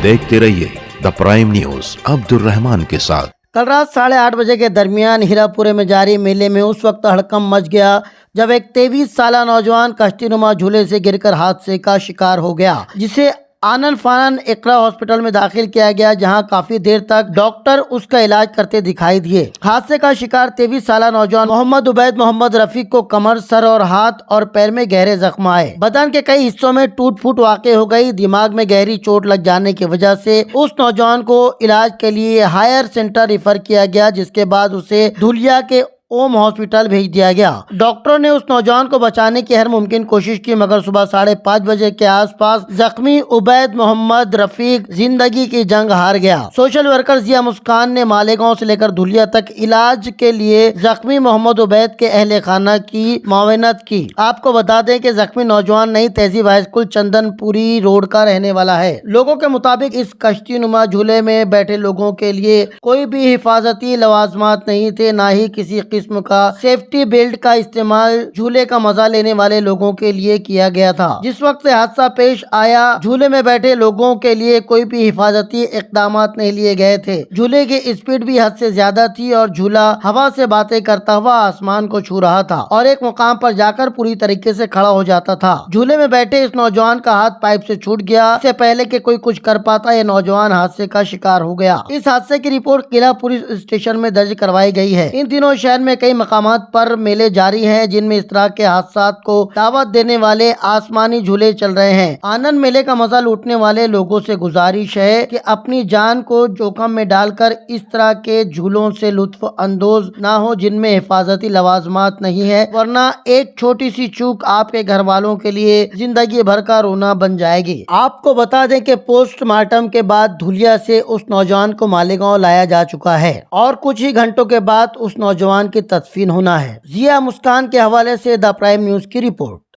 देखते रहिए the prime news Abdul Rahman के साथ। कल रात 8:30 बजे के दरमियान हीरापुरे में जारी मेले में उस वक्त हड़कंप मच गया जब एक 23 साला नौजवान कश्तीनुमा झूले से गिरकर हादसे का शिकार हो गया, जिसे आनन फानन इकरा हॉस्पिटल में दाखिल किया गया, जहां काफी देर तक डॉक्टर उसका इलाज करते दिखाई दिए। हादसे का शिकार 23 साला नौजवान मोहम्मद उबैद मोहम्मद रफीक को कमर, सर और हाथ और पैर में गहरे जख्म आए। बदन के कई हिस्सों में टूट फूट वाक़ई हो गई। दिमाग में गहरी चोट लग जाने की वजह से उस नौजवान को इलाज के लिए हायर सेंटर रिफर किया गया, जिसके बाद उसे धुलिया के ओम हॉस्पिटल भेज दिया गया। डॉक्टरों ने उस नौजवान को बचाने की हर मुमकिन कोशिश की, मगर सुबह 5:30 बजे के आसपास जख्मी उबैद मोहम्मद रफीक जिंदगी की जंग हार गया। सोशल वर्कर जिया मुस्कान ने मालेगांव से लेकर धुलिया तक इलाज के लिए जख्मी मोहम्मद उबैद के अहले खाना की मुआवनत की। आपको बता दें कि जख्मी नौजवान नई तहजीब हाई स्कूल चंदनपुरी रोड का रहने वाला है। लोगों के मुताबिक इस कश्ती नुमा झूले में बैठे लोगों के लिए कोई भी हिफाजती लवाजमात नहीं थे, न ही किसी किस्म का सेफ्टी बेल्ट का इस्तेमाल झूले का मजा लेने वाले लोगों के लिए किया गया था। जिस वक्त हादसा पेश आया, झूले में बैठे लोगों के लिए कोई भी हिफाजती इकदामात नहीं लिए गए थे। झूले की स्पीड भी हद से ज्यादा थी और झूला हवा से बातें करता हुआ आसमान को छू रहा था और एक मुकाम पर जाकर पूरी तरीके से खड़ा हो जाता था। झूले में बैठे इस नौजवान का हाथ पाइप से छूट गया। इससे पहले कि कोई कुछ कर पाता, यह नौजवान हादसे का शिकार हो गया। इस हादसे की रिपोर्ट किला पुलिस स्टेशन में दर्ज करवाई गई है। इन दिनों शहर में कई मकामात पर मेले जारी हैं, जिनमें इस तरह के हादसात को दावत देने वाले आसमानी झूले चल रहे हैं। आनंद मेले का मजा लूटने वाले लोगों से गुजारिश है कि अपनी जान को जोखिम में डालकर इस तरह के झूलों से लुत्फ अंदोज ना हो, जिनमें हिफाजती लवाजमात नहीं है, वरना एक छोटी सी चूक आपके घर वालों के लिए जिंदगी भर का रोना बन जाएगी। आपको बता दें कि पोस्टमार्टम के बाद धुलिया से उस नौजवान को मालेगांव लाया जा चुका है और कुछ ही घंटों के बाद उस नौजवान की तदफीन होना है। जिया मुस्कान के हवाले से द प्राइम न्यूज की रिपोर्ट।